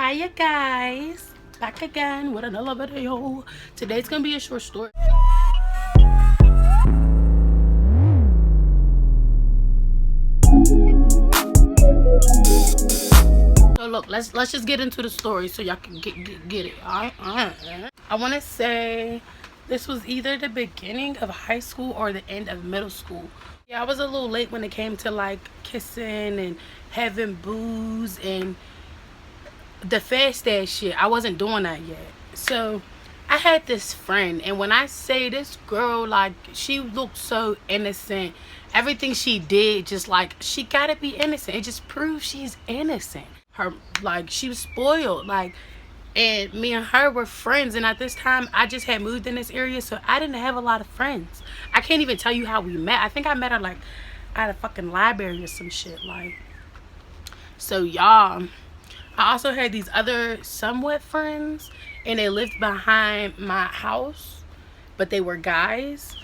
Hi you guys, back again with another video. Today's gonna be a short story. So look, let's just get into the story so y'all can get it. All right. I want to say this was either the beginning of high school or the end of middle school. Yeah, I was a little late when it came to like kissing and having booze and the fast ass shit. I wasn't doing that yet. So I had this friend, and when I say this girl, like, she looked so innocent. Everything she did, just like, she gotta be innocent. It just proves she's innocent. Her, like, she was spoiled, like, and me and her were friends. And at this time, I just had moved in this area, so I didn't have a lot of friends. I can't even tell you how we met. I think I met her like at a fucking library or some shit, like. So y'all, I also had these other somewhat friends, and they lived behind my house, but they were guys,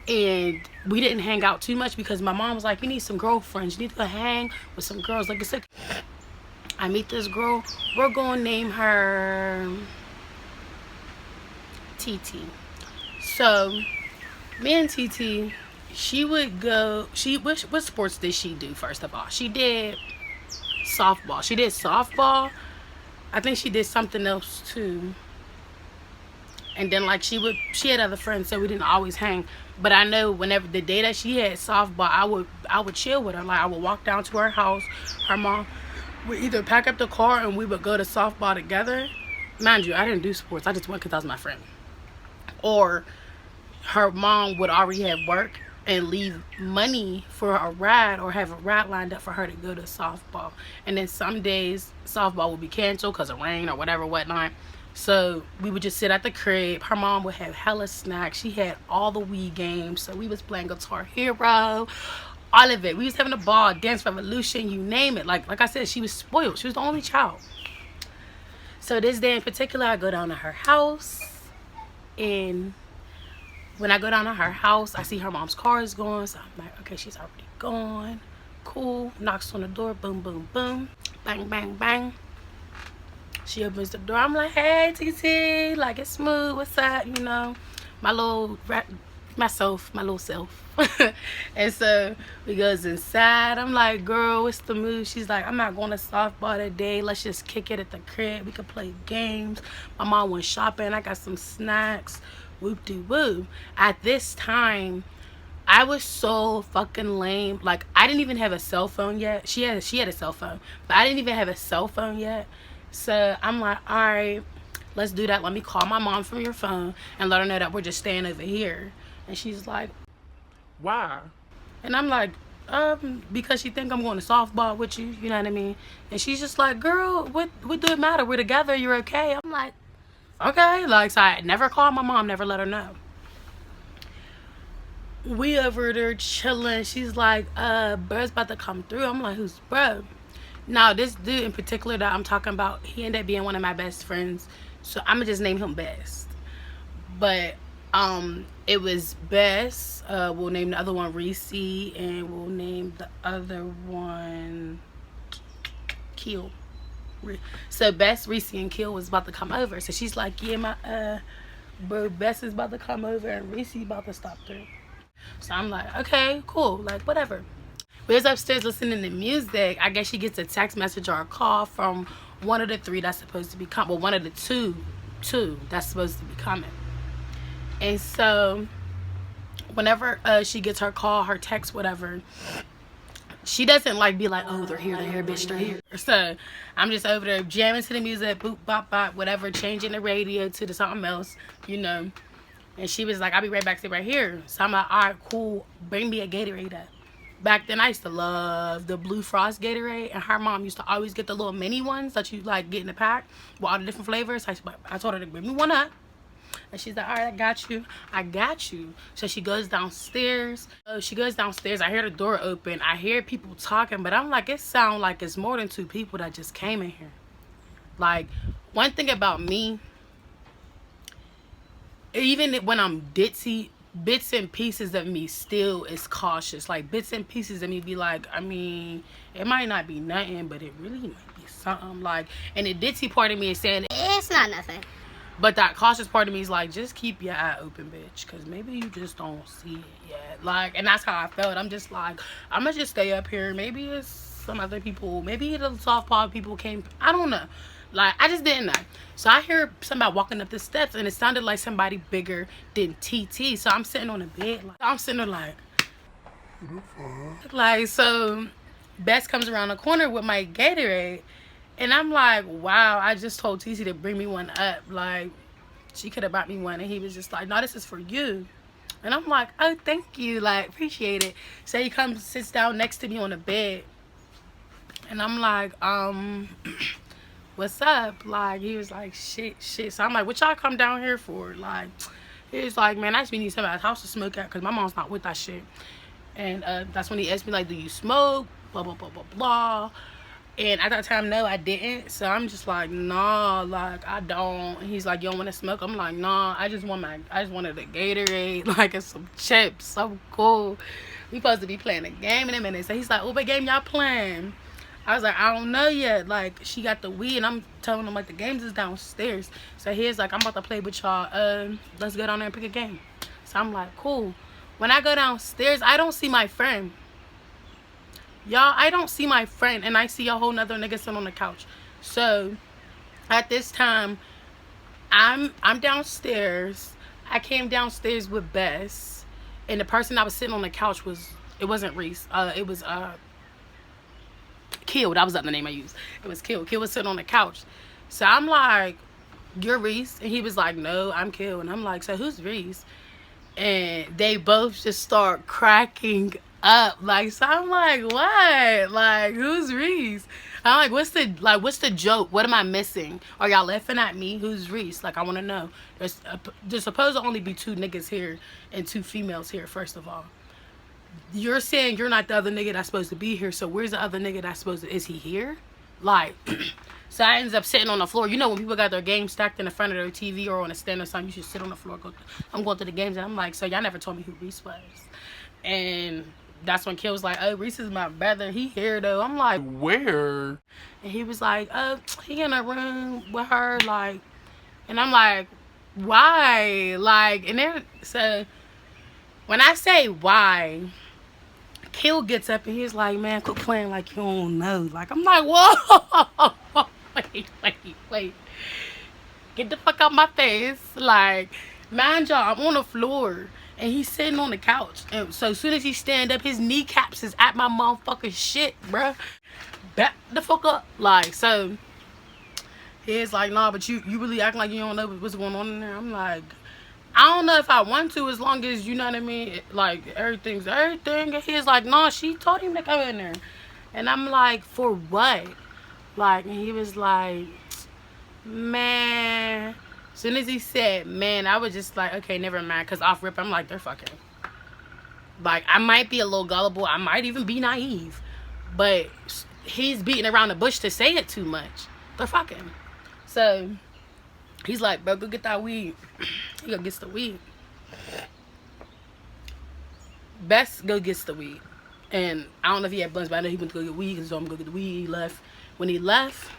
and we didn't hang out too much because my mom was like, you need some girlfriends, you need to go hang with some girls. Like I said, I meet this girl, we're gonna name her TT. So me and TT, she would go, what sports did she do? First of all, she did softball. She did softball. I think she did something else too. And then like she had other friends, so we didn't always hang. But I know whenever the day that she had softball, I would chill with her. Like, I would walk down to her house. Her mom would either pack up the car and we would go to softball together. Mind you, I didn't do sports. I just went because I was my friend. Or her mom would already have work and leave money for a ride, or have a ride lined up for her to go to softball. And then some days softball would be canceled because of rain or whatever, whatnot. So we would just sit at the crib. Her mom would have hella snacks. She had all the Wii games. So we was playing Guitar Hero, all of it. We was having a ball, Dance Revolution, you name it. Like I said, she was spoiled. She was the only child. So this day in particular, I go down to her house, and when I go down to her house, I see her mom's car is gone. So I'm like, okay, she's already gone. Cool. Knocks on the door. Boom, boom, boom. Bang, bang, bang. She opens the door. I'm like, hey, TT. Like, it's smooth. What's up? You know, my little self. And so we goes inside. I'm like, girl, what's the move? She's like, I'm not going to softball today. Let's just kick it at the crib. We could play games. My mom went shopping. I got some snacks. Whoop-de-whoop. At this time, I was so fucking lame. Like, I didn't even have a cell phone yet. She had a cell phone, but I didn't even have a cell phone yet. So I'm like, all right, let's do that. Let me call my mom from your phone and let her know that we're just staying over here. And she's like, why? And I'm like, because she think I'm going to softball with you, you know what I mean? And she's just like, girl, what do it matter? We're together, you're okay. I'm like, okay. Like, so I never called my mom, never let her know. We over there chilling. She's like, bro's about to come through. I'm like, who's bro? Now, this dude in particular that I'm talking about, he ended up being one of my best friends. So I'm gonna just name him Best. But it was Best. We'll name the other one Reese, and we'll name the other one Kill. So Best, Reese, and Kill was about to come over. So she's like, yeah, my bro Best is about to come over and Reese about to stop through. So I'm like, okay, cool, like whatever. We was upstairs listening to music. I guess she gets a text message or a call from one of the three that's supposed to be coming. Well, one of the two that's supposed to be coming. And so whenever she gets her call, her text, whatever, she doesn't like be like, oh, they're here, bitch, they're here. So I'm just over there jamming to the music, boop, bop, bop, whatever, changing the radio to something else, you know. And she was like, I'll be right back, sit right here. So I'm like, all right, cool, bring me a Gatorade up. Back then, I used to love the Blue Frost Gatorade, and her mom used to always get the little mini ones that you like get in the pack with all the different flavors. I told her to bring me one up, and she's like, all right, I got you. So she goes downstairs. I hear the door open. I hear people talking, but I'm like, it sounds like it's more than two people that just came in here. Like, one thing about me, even when I'm ditzy, bits and pieces of me still is cautious. Like, bits and pieces of me be like, I mean, it might not be nothing, but it really might be something. Like, and the ditzy part of me is saying, it's not nothing. But that cautious part of me is like, just keep your eye open, bitch. Because maybe you just don't see it yet. Like, and that's how I felt. I'm just like, I'm going to just stay up here. Maybe it's some other people. Maybe the softball people came. I don't know. Like, I just didn't know. So I hear somebody walking up the steps. And it sounded like somebody bigger than TT. So I'm sitting on the bed. Like, I'm sitting there like, so Bess comes around the corner with my Gatorade. And I'm like, wow, I just told TC to bring me one up. Like, she could have bought me one. And he was just like, no, this is for you. And I'm like, oh, thank you. Like, appreciate it. So he comes, sits down next to me on the bed. And I'm like, what's up? Like, he was like, shit. So I'm like, what y'all come down here for? Like, he was like, man, I just need somebody's house to smoke at because my mom's not with that shit. And that's when he asked me, like, do you smoke? Blah, blah, blah, blah, blah. And at that time, no, I didn't. So I'm just like, nah, like, I don't. And he's like, you don't want to smoke? I'm like, nah, I just wanted a Gatorade, like, and some chips. So cool. We supposed to be playing a game in a minute. So he's like, oh, what game y'all playing? I was like, I don't know yet. Like, she got the weed, and I'm telling him, like, the games is downstairs. So he's like, I'm about to play with y'all. Let's go down there and pick a game. So I'm like, cool. When I go downstairs, I don't see my friend. Y'all, I don't see my friend, and I see a whole nother nigga sitting on the couch. So at this time, I'm downstairs. I came downstairs with Bess, and the person that was sitting on the couch wasn't Reese. It was Kill. That was the name I used. It was Kill. Kill was sitting on the couch. So I'm like, you're Reese? And he was like, no, I'm Kill. And I'm like, so who's Reese? And they both just start cracking up. Like, so I'm like, what? Like, who's Reese? I'm like, what's the joke? What am I missing? Are y'all laughing at me? Who's Reese? Like, I want to know. There's supposed to only be 2 niggas here and 2 females here, first of all. You're saying you're not the other nigga that's supposed to be here, so where's the other nigga that's supposed to, is he here? Like, so I ended up sitting on the floor. You know when people got their games stacked in the front of their TV or on a stand or something, you should sit on the floor. I'm going to the games, and I'm like, so y'all never told me who Reese was. And that's when Kill was like, oh, Reese is my brother. He here, though. I'm like, where? And he was like, oh, he in a room with her, like, and I'm like, why? Like, and then, so when I say why, Kill gets up and he's like, man, quit playing like you don't know. Like, I'm like, whoa, wait. Get the fuck out my face. Like, mind y'all, I'm on the floor and he's sitting on the couch. And so as soon as he stand up, his kneecaps is at my motherfucking shit, bruh. Back the fuck up. Like, so he's like, nah, but you really acting like you don't know what's going on in there. I'm like, I don't know if I want to, as long as, you know what I mean, like, everything's everything. And he's like, nah, she told him to go in there. And I'm like, for what? Like, and he was like, man. As soon as he said, man, I was just like, okay, never mind. Because off rip, I'm like, they're fucking. Like, I might be a little gullible. I might even be naive. But he's beating around the bush to say it too much. They're fucking. So he's like, bro, go get that weed. He go gets the weed. Best go gets the weed. And I don't know if he had blunts, but I know he went to go get weed because he told him to go get the weed. He left. When he left,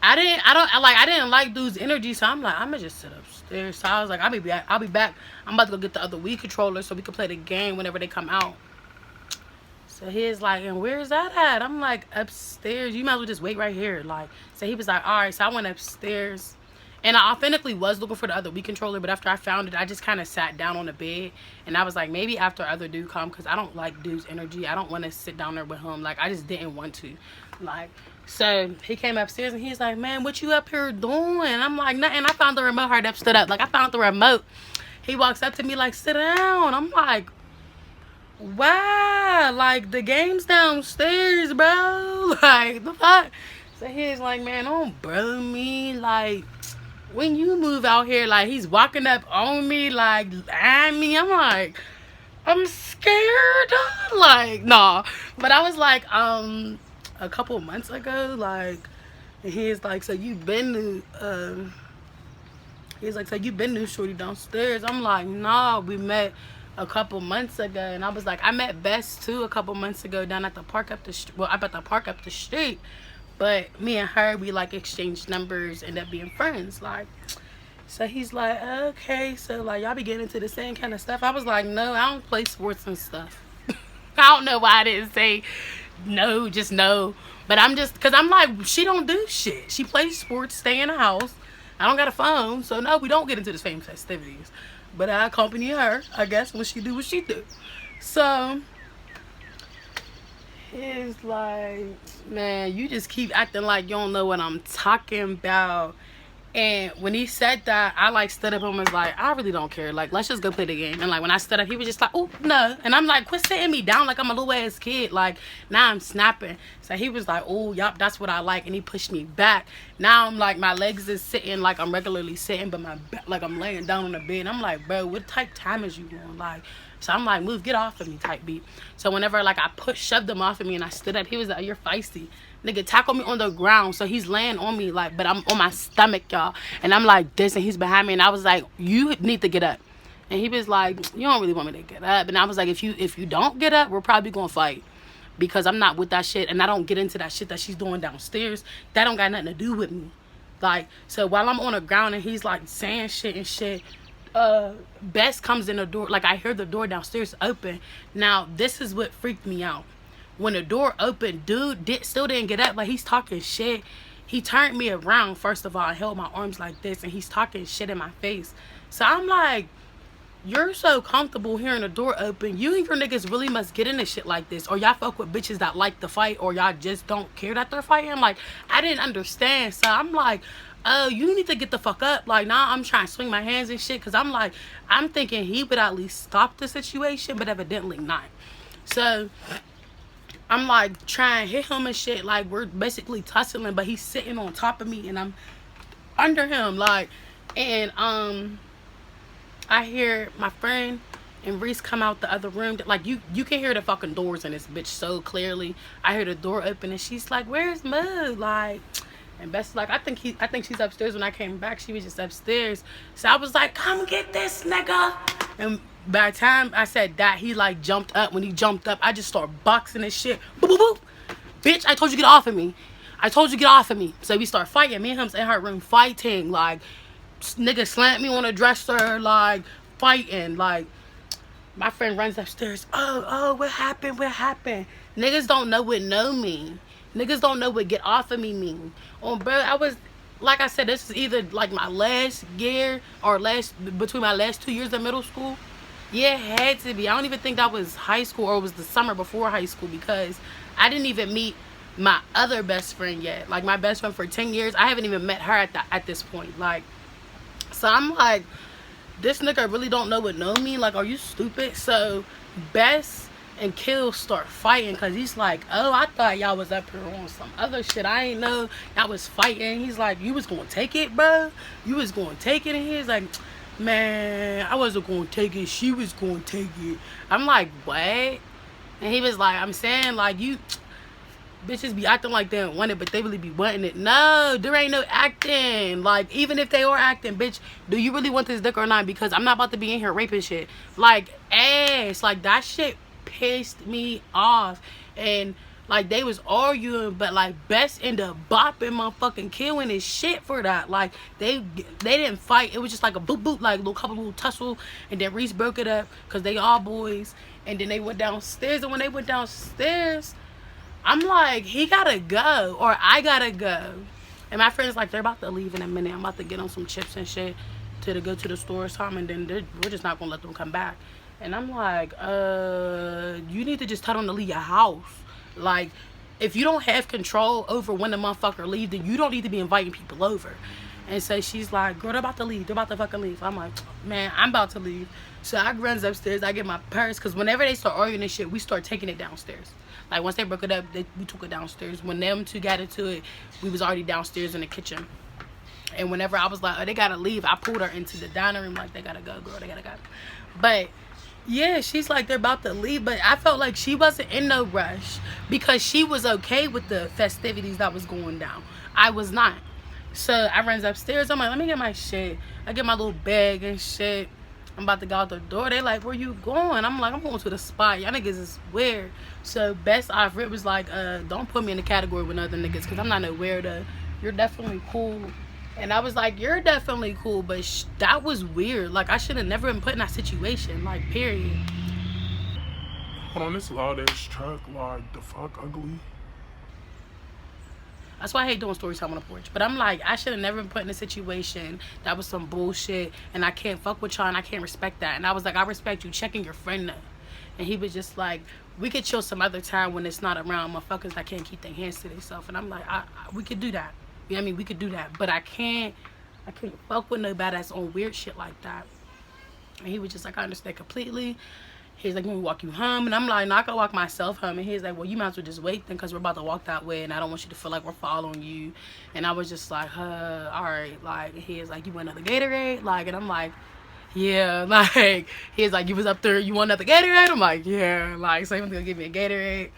I didn't like dude's energy, so I'm like, I'm gonna just sit upstairs. So I was like, I'll be back. I'm about to go get the other weed controller so we can play the game whenever they come out. So he's like, and where's that at? I'm like, upstairs. You might as well just wait right here. Like, so he was like, all right. So I went upstairs. And I authentically was looking for the other Wii controller, but after I found it, I just kind of sat down on the bed. And I was like, maybe after other dude come, because I don't like dude's energy. I don't want to sit down there with him. Like, I just didn't want to. Like, so he came upstairs and he's like, man, what you up here doing? I'm like, nothing. I found the remote. Hurry up, stood up. Like, I found the remote. He walks up to me like, sit down. I'm like, wow. Like, the game's downstairs, bro. Like, the fuck? So he's like, man, don't bro me. Like, when you move out here, like, he's walking up on me, like, eyeing me. I'm like, I'm scared. Like, nah. But I was like, a couple months ago, like, and he's like, so you been to, he's like, so you been to Shorty downstairs? I'm like, nah, we met a couple months ago. And I was like, I met Bess too a couple months ago down at the park up the street. Well, up at the park up the street. But me and her, we like exchanged numbers, end up being friends. Like, so he's like, okay, so like y'all be getting into the same kind of stuff. I was like, no, I don't play sports and stuff. I don't know why I didn't say no, just no. But I'm just, cause I'm like, she don't do shit. She plays sports, stay in the house. I don't got a phone, so no, we don't get into the same festivities. But I accompany her, I guess, when she do what she do. So it's like, man, you just keep acting like you don't know what I'm talking about. And when he said that, I like stood up and was like, I really don't care. Like, let's just go play the game. And like when I stood up, he was just like, oh no. And I'm like, quit sitting me down like I'm a little ass kid. Like now I'm snapping. So he was like, oh yup, that's what I like. And he pushed me back. Now I'm like, my legs is sitting like I'm regularly sitting, but my back, like I'm laying down on the bed. And I'm like, bro, what type time is you on? Like, so I'm like, move, get off of me type beat. So whenever like I shoved him off of me and I stood up, he was like, you're feisty. Nigga tackled me on the ground, so he's laying on me like, but I'm on my stomach, y'all, and I'm like this, and he's behind me, and I was like, you need to get up, and he was like, you don't really want me to get up, and I was like, if you don't get up, we're probably gonna fight, because I'm not with that shit, and I don't get into that shit that she's doing downstairs. That don't got nothing to do with me, like. So while I'm on the ground and he's like saying shit and shit, Bess comes in the door, like I hear the door downstairs open. Now this is what freaked me out. When the door opened, dude still didn't get up. Like, he's talking shit. He turned me around, first of all, and held my arms like this, and he's talking shit in my face. So I'm like, you're so comfortable hearing the door open. You and your niggas really must get into shit like this. Or y'all fuck with bitches that like to fight, or y'all just don't care that they're fighting. Like, I didn't understand. So I'm like, oh, you need to get the fuck up. Like, nah, I'm trying to swing my hands and shit. Because I'm like, I'm thinking he would at least stop the situation, but evidently not. So I'm like trying to hit him and shit, like we're basically tussling, but he's sitting on top of me and I'm under him, like. And I hear my friend and Reese come out the other room. Like you can hear the fucking doors in this bitch so clearly. I hear the door open and she's like, where's Mood? Like, and Bess like, I think she's upstairs. When I came back, she was just upstairs. So I was like, come get this nigga. And by the time I said that, he like jumped up. When he jumped up, I just started boxing his shit. Boop, boop, boop. Bitch, I told you get off of me. I told you get off of me. So we start fighting. Me and him's in her room fighting. Like, nigga slammed me on the dresser. Like, fighting. Like, my friend runs upstairs. Oh, what happened? What happened? Niggas don't know what know mean. Niggas don't know what get off of me mean. Oh, bro, I was, like I said, this is either like my last year or between my last 2 years of middle school. Yeah, it had to be. I don't even think that was high school, or it was the summer before high school, because I didn't even meet my other best friend yet. Like, my best friend for 10 years, I haven't even met her at this point. Like, so I'm like, this nigga really don't know what know me. Like, are you stupid? So Bess and Kill start fighting, because he's like, oh, I thought y'all was up here on some other shit. I ain't know y'all was fighting. He's like, you was gonna take it, bro? You was gonna take it? And he's like, man, I wasn't gonna take it. She was gonna take it. I'm like, what? And he was like, I'm saying, like, you bitches be acting like they don't want it, but they really be wanting it. No, there ain't no acting. Like, even if they are acting, bitch, do you really want this dick or not? Because I'm not about to be in here raping shit. Like, ass. Like, that shit pissed me off. And like, they was arguing, but like Bess ended up bopping motherfucking killing his shit for that. Like, they didn't fight. It was just like a boop boop, like little tussle. And then Reese broke it up because they all boys. And then they went downstairs. And when they went downstairs, I'm like, he gotta go, or I gotta go. And my friend's like, they're about to leave in a minute. I'm about to get them some chips and shit to go to the store or something, and then we're just not gonna let them come back. And I'm like, you need to just tell them to leave your house. Like, if you don't have control over when the motherfucker leave, then you don't need to be inviting people over. And so she's like, girl, they're about to leave. They're about to fucking leave. I'm like, man, I'm about to leave. So I runs upstairs. I get my purse, because whenever they start arguing and shit, we start taking it downstairs. Like, once they broke it up, we took it downstairs. When them two got into it, we was already downstairs in the kitchen. And whenever I was like, oh, they gotta leave, I pulled her into the dining room like, they gotta go, girl, they gotta go. But yeah, she's like, they're about to leave. But I felt like she wasn't in no rush, because she was okay with the festivities that was going down. I was not. So I runs upstairs. I'm like, let me get my shit. I get my little bag and shit. I'm about to go out the door. They like, where you going? I'm like, I'm going to the spot. Y'all niggas is weird. So best off Rip was like, don't put me in the category with other niggas because I'm not no weirdo. You're definitely cool. And I was like, you're definitely cool, but that was weird. Like, I should have never been put in that situation. Like, period. Hold on, this loud ass truck, like, the fuck, ugly. That's why I hate doing story time on the porch. But I'm like, I should have never been put in a situation that was some bullshit, and I can't fuck with y'all, and I can't respect that. And I was like, I respect you checking your friend though. And he was just like, we could chill some other time when it's not around motherfuckers that can't keep their hands to themselves. And I'm like, we could do that. You know what I mean? We could do that. But I can't fuck with nobody that's on weird shit like that. And he was just like, I understand completely. He's like, let me walk you home. And I'm like, no, I can walk myself home. And he's like, well, you might as well just wait then because we're about to walk that way. And I don't want you to feel like we're following you. And I was just like, all right. Like, he's like, you want another Gatorade? Like, and I'm like, yeah. Like, he's like, you was up there, you want another Gatorade? I'm like, yeah. Like, so he was going to give me a Gatorade.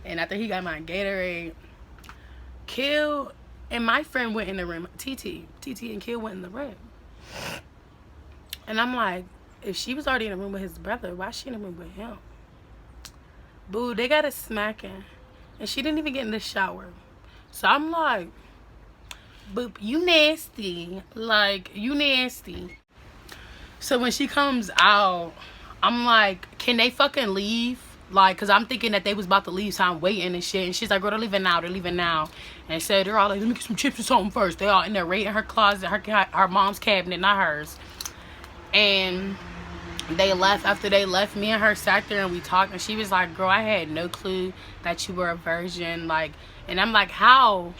And after he got my Gatorade, Kill and my friend went in the room. TT and Kill went in the room. And I'm like, if she was already in the room with his brother, why is she in the room with him? Boo, they got it smacking. And she didn't even get in the shower. So I'm like, boop, you nasty. Like, you nasty. So when she comes out, I'm like, can they fucking leave? Like, because I'm thinking that they was about to leave, so I'm waiting and shit. And she's like, girl, they're leaving now. They're leaving now. And so they're all like, let me get some chips or something first. They all in there raiding her closet, her mom's cabinet, not hers. And they left. After they left, me and her sat there and we talked. And she was like, girl, I had no clue that you were a virgin. Like, and I'm like, how?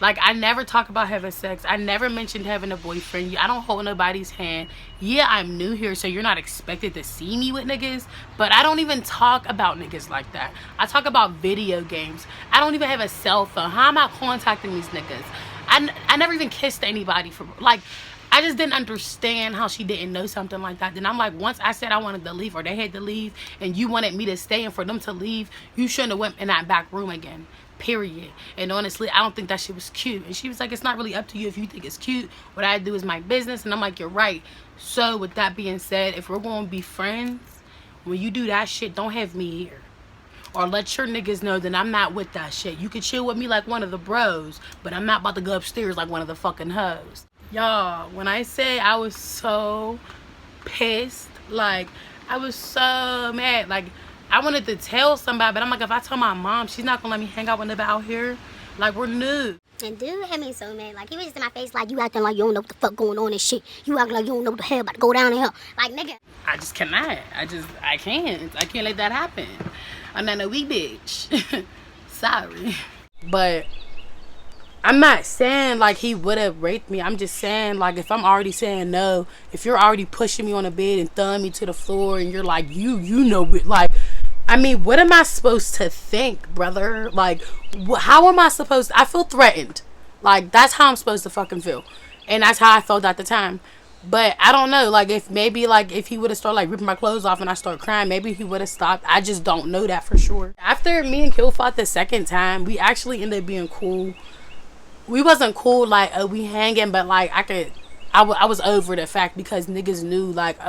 Like, I never talk about having sex. I never mentioned having a boyfriend. I don't hold nobody's hand. Yeah, I'm new here, so you're not expected to see me with niggas. But I don't even talk about niggas like that. I talk about video games. I don't even have a cell phone. How am I contacting these niggas? I never even kissed anybody for, like, I just didn't understand how she didn't know something like that. Then I'm like, once I said I wanted to leave or they had to leave and you wanted me to stay and for them to leave, you shouldn't have went in that back room again. Period. And honestly, I don't think that shit was cute. And she was like, it's not really up to you if you think it's cute. What I do is my business. And I'm like, you're right. So with that being said, if we're going to be friends, when you do that shit, don't have me here. Or let your niggas know that I'm not with that shit. You can chill with me like one of the bros, but I'm not about to go upstairs like one of the fucking hoes. Y'all, when I say I was so pissed, like, I was so mad. Like, I wanted to tell somebody, but I'm like, if I tell my mom, she's not gonna let me hang out with nobody out here. Like, we're new. And dude had me so mad. Like, he was just in my face like, you acting like you don't know what the fuck going on and shit. You acting like you don't know what the hell about to go down in hell. Like, nigga. I just cannot. I can't. I can't let that happen. I'm not a wee bitch. Sorry. But I'm not saying like he would have raped me. I'm just saying like if I'm already saying no, if you're already pushing me on the bed and throwing me to the floor and you're like, you know it, like, I mean, what am I supposed to think, brother? Like, how am I supposed to, I feel threatened. Like, that's how I'm supposed to fucking feel. And that's how I felt at the time. But I don't know, like, if maybe, like, if he would have started, like, ripping my clothes off and I start crying, maybe he would have stopped. I just don't know that for sure. After me and Kill fought the second time, we actually ended up being cool. We wasn't cool, like, we hanging, but, like, I was over the fact because niggas knew, like,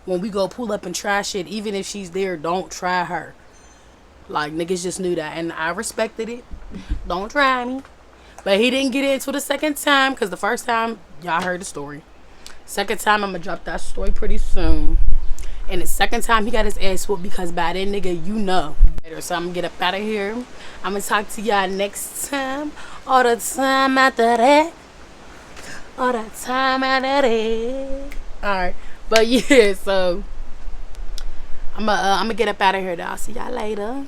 when we go pull up and try shit, even if she's there, don't try her. Like, niggas just knew that, and I respected it. Don't try me. But he didn't get into the second time, because the first time, y'all heard the story. Second time, I'm going to drop that story pretty soon. And the second time, he got his ass whooped because by that nigga, you know. So I'm going to get up out of here. I'm going to talk to y'all next time. All the time after that. All the time after that. Alright. But yeah, so I'm going to get up out of here, though. I'll see y'all later.